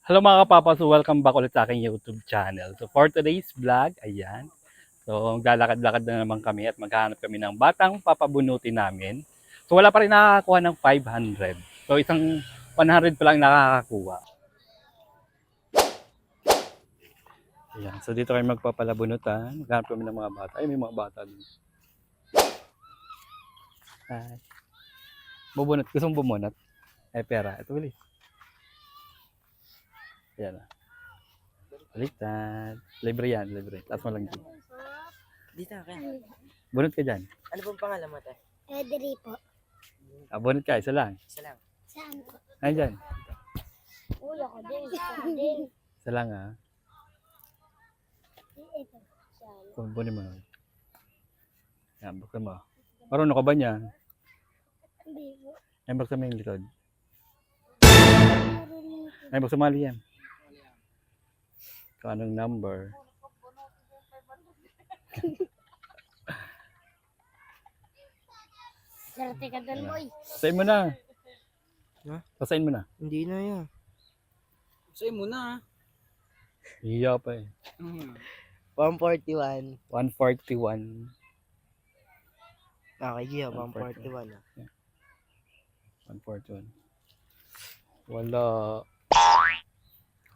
Hello mga kapapas, so welcome back ulit sa aking YouTube channel. So for today's vlog, ayan. So maglalakad-lakad na naman kami at maghahanap kami ng batang papabunutin namin. So wala pa rin nakakakuha ng 500. So isang 100 pa lang nakakakuha. Ayan, so dito kayo magpapalabunutan. Maghahanap kami ng mga bata. Ay, may mga bata din. Ay. Bubunot. Gusto mong bumunot? Ay, pera. Ito, bilis. Ayan na. Baliktad. Libre yan, libre. Taas mo lang dito. Dito ka. Bunot ka dyan. Ano pong pangalan mo, te? Edri po. Bunot ka, isa lang. Isa lang. Saan po? Ay, dyan. Uy, ako din. Ako din. Isa lang ha. Ito. Saan? Kunin mo. Yan, buksan mo. Marunong ka ba niya? Hindi po. Ay, buksan mo yung likod. Ay, buksan mo yan. Kung anong number. Sarate ka doon, boy. Pasain mo na. Ha? Pasain mo na. Hindi na yan. Say mo na. Hiya pa eh. 141. 141. Okay, Gia. 141. 141. Wala.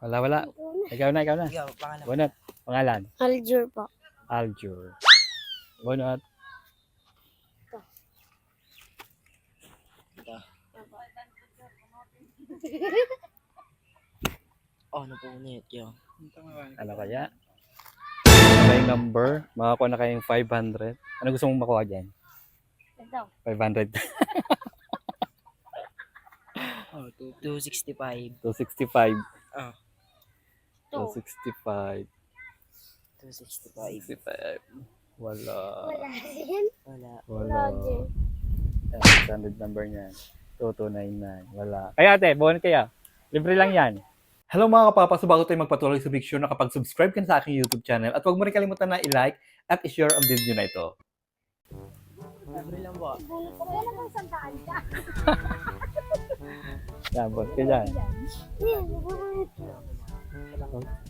Wala. Ikaw na. Ikaw, pangalan mo. Bunot. Pangalan. Aljur po. Aljur. Bunot. Oh, napunit yun. Ano kaya? Ano kayong number? Makakuha na kayong 500. Ano gusto mong makuha dyan? Ito. 500. 265. 265. Ah. 265. 265. 65. Wala. Wala din. Wala. Wala. din. Yan, standard number niyan. 2299. Wala. Kaya ate, bonus kaya. Libre lang yan. Hello mga kapapas, so bago tayo magpatuloy sa make sure nakapag-subscribe ka na sa aking YouTube channel at huwag mo rin kalimutan na i-like at i-share ang video na ito. Libre lang po. Bunot ko kaya naman sandaan ka. Yan, bonus ka dyan. Bunot ko.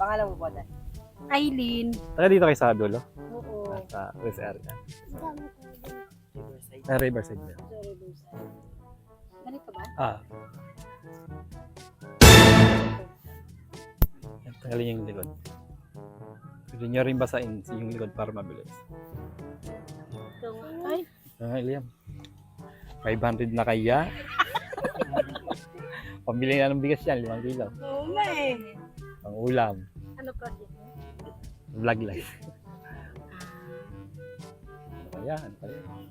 Pangalan mo po, te? Aileen. Taga dito kayo sa dulo. Oo. Sa West area. Dami ko din. Riverside. Riverside din. Ganito ba? Yan, tanggalin yung likod. Pwede nyo rin basahin yung likod para mabilis. Ay. Liam. 500 na kaya? Pambili na ng bigas yan, 5 kilo. Oo nga eh. Pang ulam. Ano project mo? Vlog life. Ayan, ayan.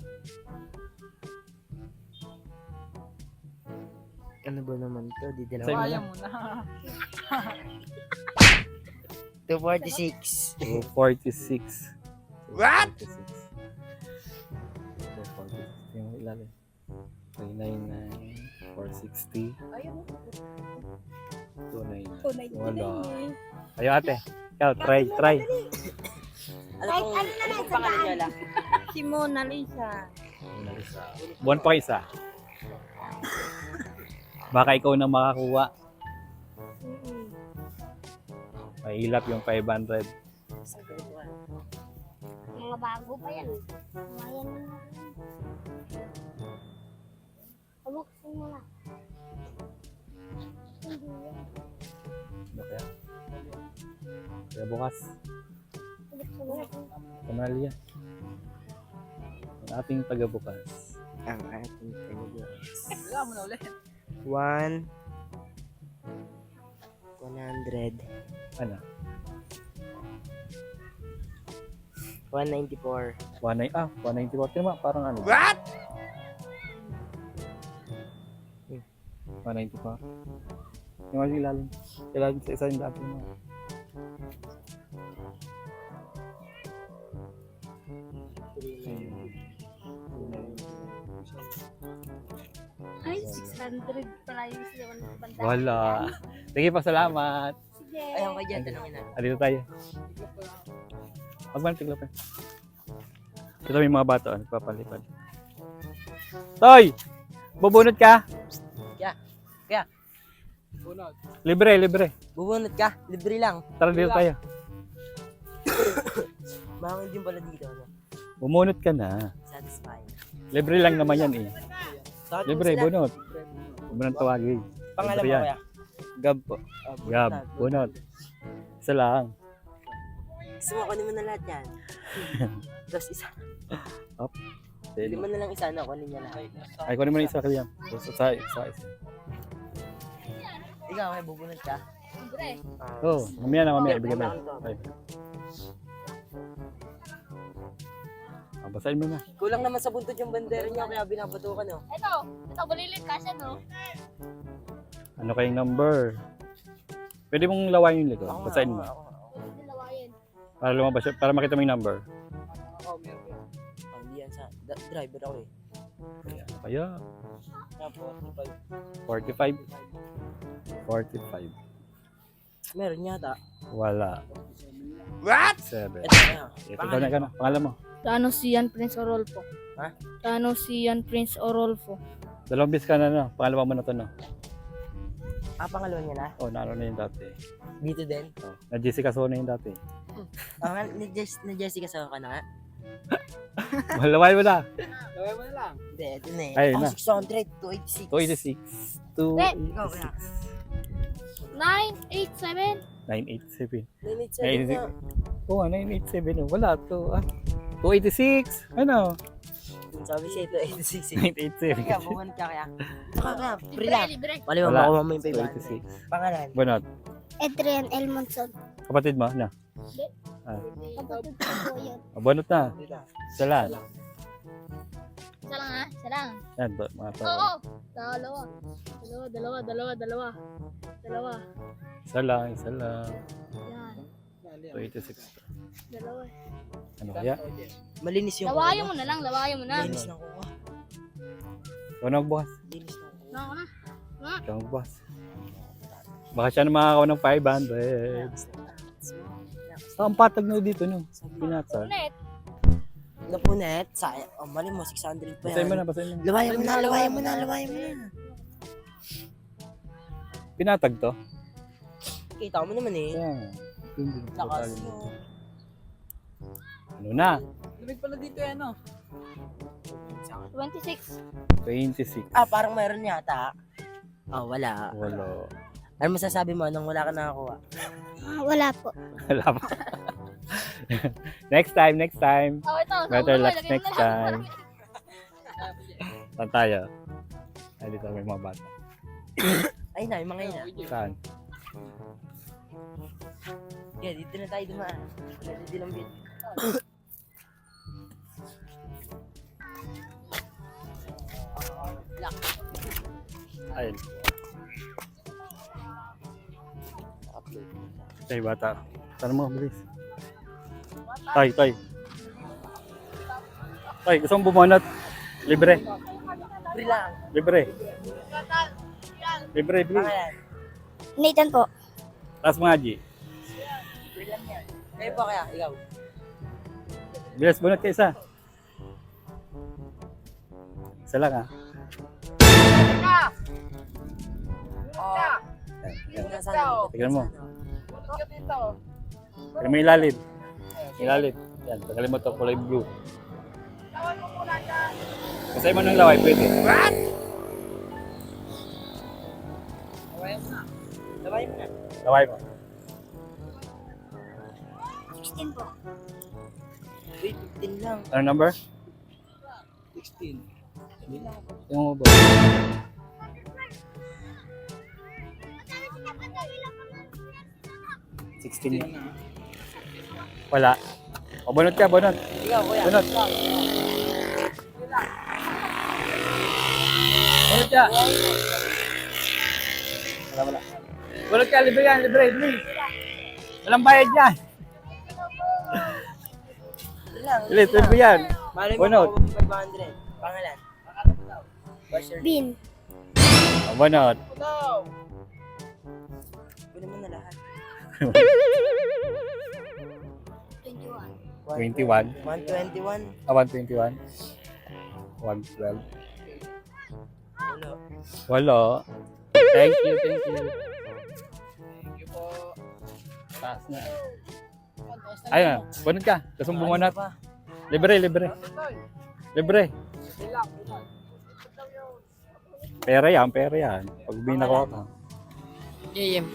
Ano ba naman ito? Di Sa'yo dalawa. mo Kaya mo na. 246. 246. What? 246. Yung ilalim. 399. 460. Ayun. 299. Wala. Ayaw ate. Ikaw, try. Ano pong pangalan niya lang? Si Mona Lisa. Buwan pa isa. Baka ikaw na makakuha. Mahilap yung 500. Mga bago pa yan. Ayan na. Pabuksin mo na. Ano kaya? Kaya bukas. Pabuksin mo na. Kamali yan. Ang ating tagabukas. Ang ating pinigas. Wala mo na ulit. 100. Ano? 194. 194. Tingnan mo, parang ano. What? 194. Yung mga ilalim. Ilalim sa isa yung dati mo. Ay, 600 pala yung siya ng banda. Wala. Sige pa, salamat. Sige. Ayun ka dyan, tanongin na. Dito tayo. Huwag man, tiglo pa. Ito may mga bato, nagpapalipad. Toy! Bubunot ka? Kaya. Libre, libre. Bubunot ka? Libre lang. Tara dito tayo. Mahangin din pala dito. Ano? Bumunot ka na. Satisfying. Libre lang naman yan eh. Bakit mo Libre, sila? bunot. Bunot tawagin. Pangalan Libre mo yan. kaya? Gab po. Gab, bunot. Isa lang. Gusto mo kunin mo na lahat yan. Tapos isa. Hindi mo na lang isa na kunin niya lahat. Ay, kunin mo na isa kaya. Isa. Ikaw ay bubunot ka? Libre. Oh, mamaya na, mamaya. Ibigay mo na. Ay. Basahin mo na. Kulang naman sa buntot yung bandera niya kaya binabatukan oh. Ito, bulilit kasi, no? Ano kayong number? Pwede mong lawayin yung likod. Basahin mo. Pwede lawayin. Para lumabas siya, para makita mo yung number. Hindi yan sa driver ako eh. Kaya, 45. 45. Meron yata. Wala. What? 7. Ito na. Ito ka na. Pangalan mo. Tano si Yan Prince Orolfo. Ha? Tano si Yan Prince Orolfo. Dalawang bis ka na, no? Pangalawa mo na to, no? Pangalawa niya na? Oh, naano na yung dati. Dito din? Oh, na Jessica Sono yung dati. Ni Jessica sa ka na nga? Malawayin mo na. Gawin mo na lang. Hindi, ito na eh. Ay, Ako na. 600, 286. 286. Ikaw kaya? 987. 987. 987 na. Oo, 987. Oh. Wala to. 286. Ano? Sabi siya ito, 86. 987. Kaya, bubunot ka kaya? Kaya, free lang. Libre. Wala mo, Wala. makuha mo yung 500. 286. Pangalan? Bunot. Adrian Elmonson. Kapatid mo, na? Kapatid ko po yun. Bunot na. Isa lang. Isa lang ha? Isa lang. Yan, mga to. Oo. Dalawa. Isa lang. Yan. 286. Dalawa. Ano kaya? Malinis yung Lawayan mo na lang. Malinis ng kuha. Ikaw na magbukas. Malinis ng kuha. Ako na. Ikaw magbukas. Baka siya na makakawa ng 500. Saan patag na dito, no? Pinatag. Ulit. Napunet, sayang. Oh, mali mo, 600 pa Basahin mo yan. na, basahin mo na. Lawayan mo na. Pinatag to? Kita mo naman eh. Kaya nga. Hindi. Lakas mo. Ano na? Lumig pala dito yan, no? 26. 26. Parang mayroon yata. Wala. Wala. Ano masasabi mo nung wala ka nakakuha? Wala po. Wala pa. Next time. Oh, ito. Better luck next time. Saan tayo? Ay, dito may mga bata. Ay na, yung mga ina. Saan? Yeah, dito na tayo dumaan. Dito lang bit. Ayun. Tay, bata. Saan mo, bilis. Tay. Tay, gusto mong bumanat? Libre. Free lang. Libre, bilis. Pangalan. Nathan po. Taas mga G. Free lang yan. Kayo po kaya, ikaw. Bilis, bunot ka isa. Isa lang ha. Yung nasa Tignan mo. Tignan mo ilalim. Ilalim. Yan, tagalin mo ito, kulay blue. Kasi mo ng laway, pwede. What? Lawayan mo na. Laway mo. 16 po. Wait, 15 lang. Ano number? 16. Yung mo ba? 16 yan. Wala. O, bunot ka, bunot. Ikaw, kuya. Bunot. Bunot ka. Wala. Bunot ka, libre yan, libre. Walang bayad yan. Free lang. Libre yan. Malay mo, Bunot. makuha mo 500. Pangalan. What's your name? Bin. O, bunot. Kunin mo na lahat. 21. 21. 121. 121. 112. Wala. Wala. Thank you. Taas na. Ayun, bunot ka. Kasumbong bunot. Libre. Libre. Pera yan. Pag binakuha ka. JM.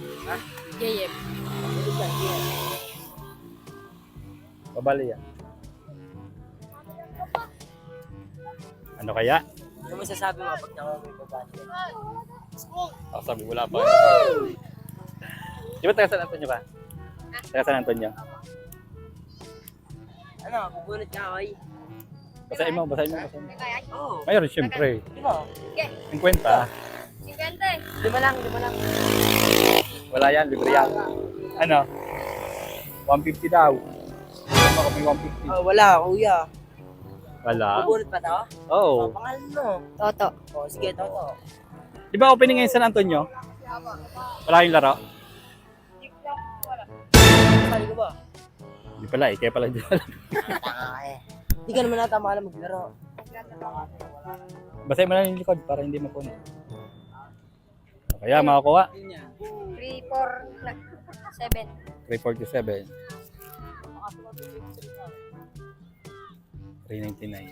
Babali yan. Ano kaya? Ano masasabi mo pag nakuha mo yung babae? Sabi wala pa. Di ba taga San Antonio ka? Taga San Antonio. Ano, bubunot ka, oy. Basahin mo. Oo. Mayroon siyempre. Di ba? 50. 50. Lima lang. Wala yan, libre yan. Ano? 150 daw. Ano ako may 150? Oh, wala, kuya. Wala. Bubunot pa to? Oo. Pangalan mo. Toto. Oh, sige, Toto. Di ba opening ngayon San Antonio? Wala yung laro? Sali ko ba? Hindi pala eh, kaya pala hindi pala. Tanga eh. Hindi ka naman nata makalang maglaro. Basahin mo lang yung likod para hindi mapuno. Kaya makakuha. 3, 4, 7. 347. 399.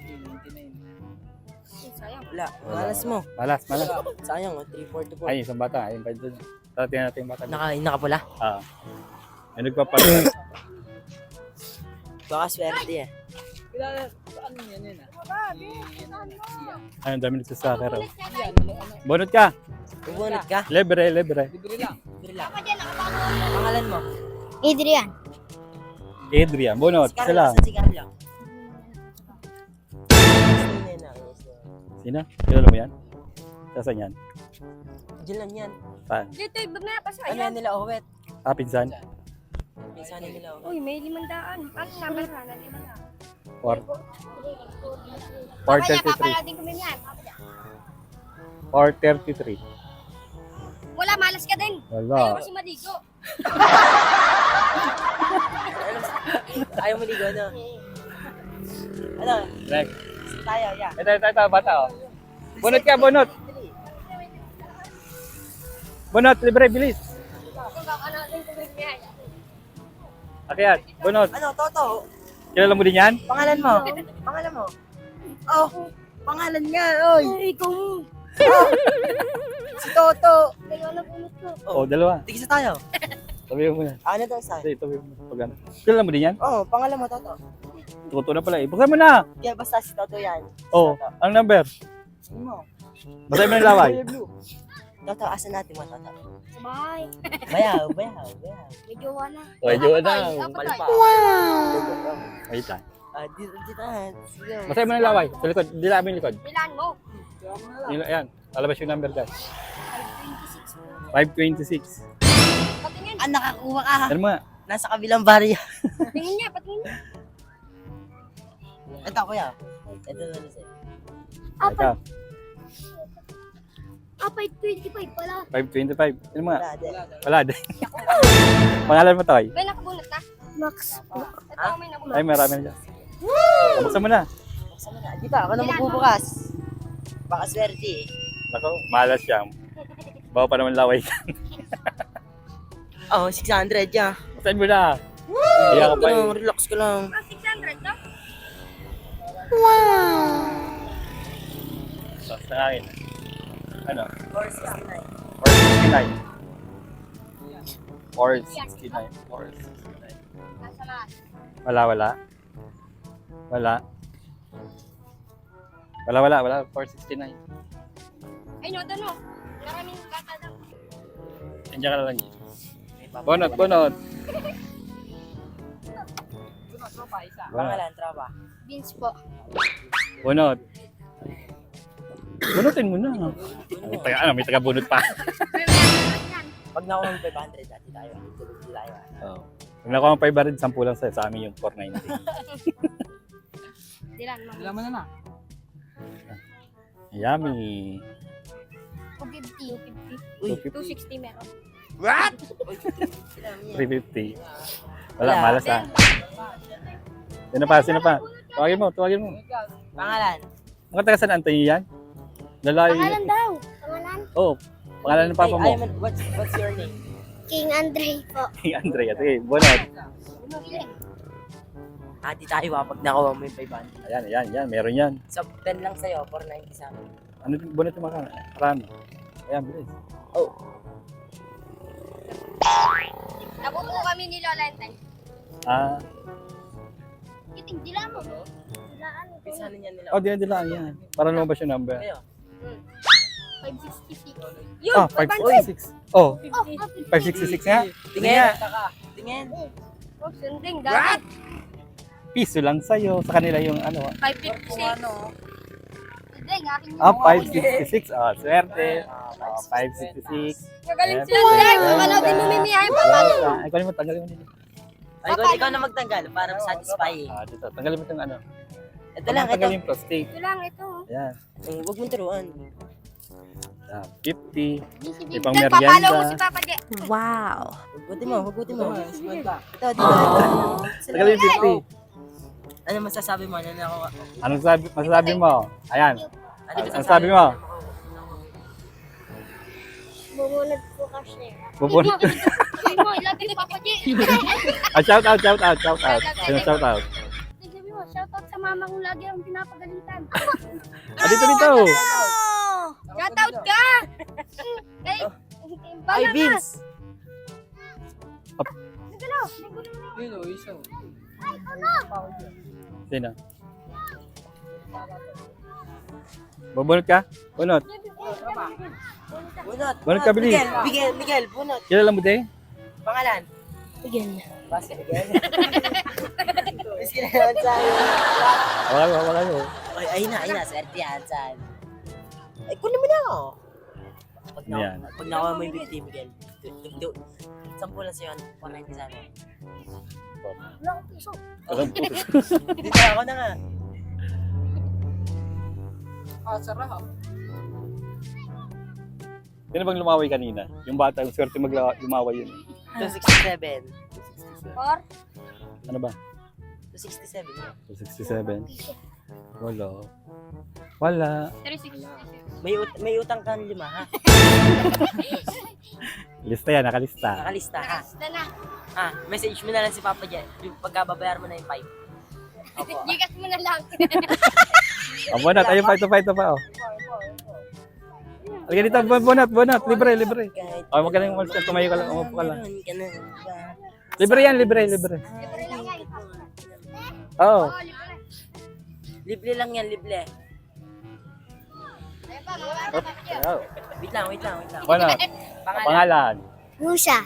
Sayang. Wala, malas mo. Malas. Sayang, 344. Ay, isang bata. Ayun pa doon. Tatiyan natin yung bata. Nakapula? Ay, nagpapalit. Baka swerte eh. Kilala, ano yan Ayun, dami nito sa akin. Bunot ka. Bubunot ka? Libre. Libre lang. Bili lang. Pangalan mo? Adrian. Adrian, bunot. Isa lang. Si Carlo. Sino? Kilala mo yan? Saan yan? Diyan lang yan. Saan? Dito, ibang pa sa Ano yan nila, Owet? Pinsan? Pinsanin nila, Owet. Uy, may 500. Ano number na? 433. Papalating kami yan. 433. Wala, malas ka din. Ayaw Wala. kasi maligo. Ayaw mo ligo, ano? Ano? Next. Tayo, yeah. Ito, bata oh. Bunot ka, bunot. Bunot, libre, bilis. Kung ano din kami yan. Akyat, bunot. Ano, Toto? Kilala mo din yan? Pangalan mo? Pangalan mo? Oh, pangalan nga, oy. Ay, ikaw mo. Si Toto. Kayo na punot ko. Oo, dalawa. Tigisa tayo. Sabihin mo na. Ano to isa? Hindi, sabihin mo. Pag ano. Kilala mo din yan? Oh, pangalan mo, Toto. Tuto na pala eh. Buksan mo na! Yeah, basta si Toto yan. Oo, ang number. Ano mo? Basahin mo ng laway. Toto, asan natin mo, Toto? Sa bahay. Bayaw. May jowa na. Medyo na. Palpa. Wait lang. Dito. Sige. Basahin mo ng laway. Sa likod. Dila mo yung likod. Bilan mo. Ayan. Alabas yung number guys. 526. 526. Patingin. Ah, nakakuha ka. Ano mo nga? Nasa kabilang barya. Patingin niya. Ito, kuya. Ito na sa'yo. Ikaw. 525 pala. 525. Ano mo nga? Wala, di. Wala din. Pangalan mo Toy? May nakabunot na? Max. Ito may nabunot. Ay, marami na dyan. Buksan mo na. Buksan mo na. Di ba? Ako na magbubukas. Baka swerte eh. Nako, malas siya. Bawa pa naman laway. Oh, 600 ya. Buksan mo na. Kaya ka pa eh. Relax ka lang. 600 na? Tapos na akin. Ano? 469. 469. Nasa lahat. Wala. 469. Ay, no, doon no. Maraming bata daw. Andiyan ka na lang. Bunot. Pangalan, tropa. Beans po. Bunot. Bunutin mo na. May taga-bunot pa. Pag nakuha ng 500, dati tayo. Dito tayo. Oo. Pag nakuha ng 500, 10 lang sa amin yung 490. Dilan, Wala mo na na. Yummy. 250. Uy, 260 meron. sila mo yan. 350. Wala, Wala. malas ha. Sino pa? Tawagin mo. Pangalan. Mga taga San Antonio yan? Lalayo. Pangalan daw. Pangalan. Oo. Pangalan ng papa mo. What's your name? King Andre po. King Andrea. Sige, bonot. Ati tayo pag nakuha mo yung 500. Ayan. Meron yan. So, 10 lang sa'yo, 490 sa amin. Ano yung bonot yung marami? Ayan, bilis. Oh, Nabuto kami ni Lola Entay. Ah, Kiting, dila mo. Dilaan mo. pisahan niya nila. oh, dilaan yan. Para lumabas yung number. Kayo. 566. Ah, 566. Oh, Oh, 566 nga. Tingin. Tingin. oh, sunding, dahil. Piso lang sa'yo. Sa kanila yung ano. 556. Sunding, akin yung Ah, 566. Ah, swerte. Ah, 566. Magaling Yes. sila, Sunding. Wala din mumimiyahin pa pa. Ay, ikaw mo, tanggalin mo dito. Ay, ikaw na magtanggal para satisfy. Ah, dito. Tanggalin mo itong ano. Ito lang, ito. Tanggalin yung plastic. Ito lang, ito. Ayan. Huwag mong turuan. Ah, 50. Hindi Ipang Papalo merienda. mo si Papa J. Hugutin mo. Ito, dito. Tanggalin yung 50. Ano masasabi mo? Ano na ako? Anong masasabi mo? Ayan. Ano Ang sabi mo? Bumunod po kasi. Pupunta. Sabi mo, ilagay ni Papa J. Ah, shout out. Sino shout out? Sabi mo, shoutout sa mama kong lagi ang pinapagalitan. Ah, dito. Shoutout ka! Kay, Ay, Vince! Yun o, isa. Sino? Bubunot ka? Bunot. Bunot. Bunot ka, bilis. Miguel, bunot. Kilala mo din? Pangalan? Miguel. Basta Miguel. Mas kinalaman sa akin. Hawakan mo. Ay na. Swerte yan. Saan? Ay, kunin mo na ako. Yan. Pag nakuha mo yung 50, Miguel. Sampu lang sa'yo. 490 sa amin. Wala akong piso. Walang puto. Dito ako na nga. Ah, sarap. Sino bang lumaway kanina? Yung bata, yung swerte lumaway yun. 267. Or, Ano ba? 267. 267. Wala. 366. May utang kang 5, ha? Lista yan, nakalista. Nakalista, ha? Nakasta na. Message mo na lang si Papa Jet. Pagkababayar mo na yung 5. Opo. Gigas mo na lang. Oh, bonot. Ayun pa, ito pa. Oh. Halika dito, bonot. Libre. Kahit Oh, magaling mo. Tumayo ka lang, umupo ka lang. meron ka na. Libre yan, libre. Libre lang yan. Oo. Oh, libre. Libre lang yan, libre. Ayun pa, mga bata, Papa J. Oh. Wait lang. Bonot. Pangalan. Pangalan. Lucia.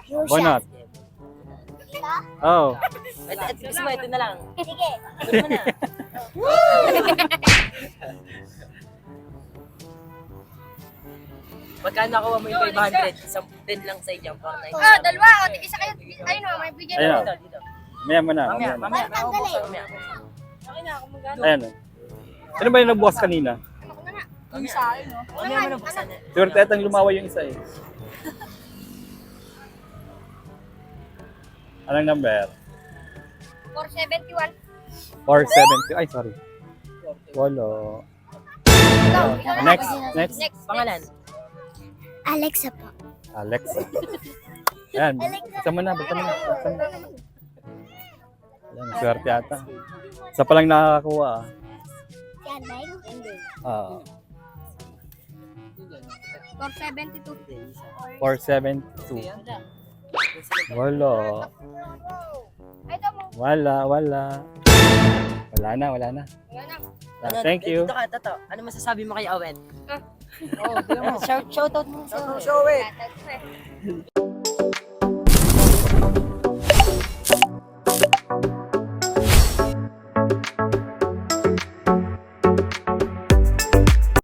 Oh. Bonot. Oh. Ito, gusto mo, ito na lang. Sige. Ito mo na. Pagka nakuha mo yung 500, isang 10 lang sa iyo, 490. Ah, dalawa. O, isa kayo. Ayun o, may bigyan Ayun. mo. Dito. Mamaya mo na. Mamaya. Ayan. Sino ba yung nagbukas kanina? Yung sa akin, no? Mamaya mo na buksan. Swerte atang lumaway yung isa eh. Anong number? 471. 470. Ay, sorry. Walo. Ikaw na. Next. Next. Pangalan? Alexa po. Alexa. Ayan. Buksan mo na. Ayan, swerte ata. Isa pa lang nakakakuha ah. Yan, Mike. Ah, 472. 472. Wala. Ito mo. Wala. Wala na. Wala na. Ah, thank you. Dito ka, Tato. Ano masasabi mo kay Owen? Oo, tignan mo. Shoutout mo. Show it. Shoutout ko eh.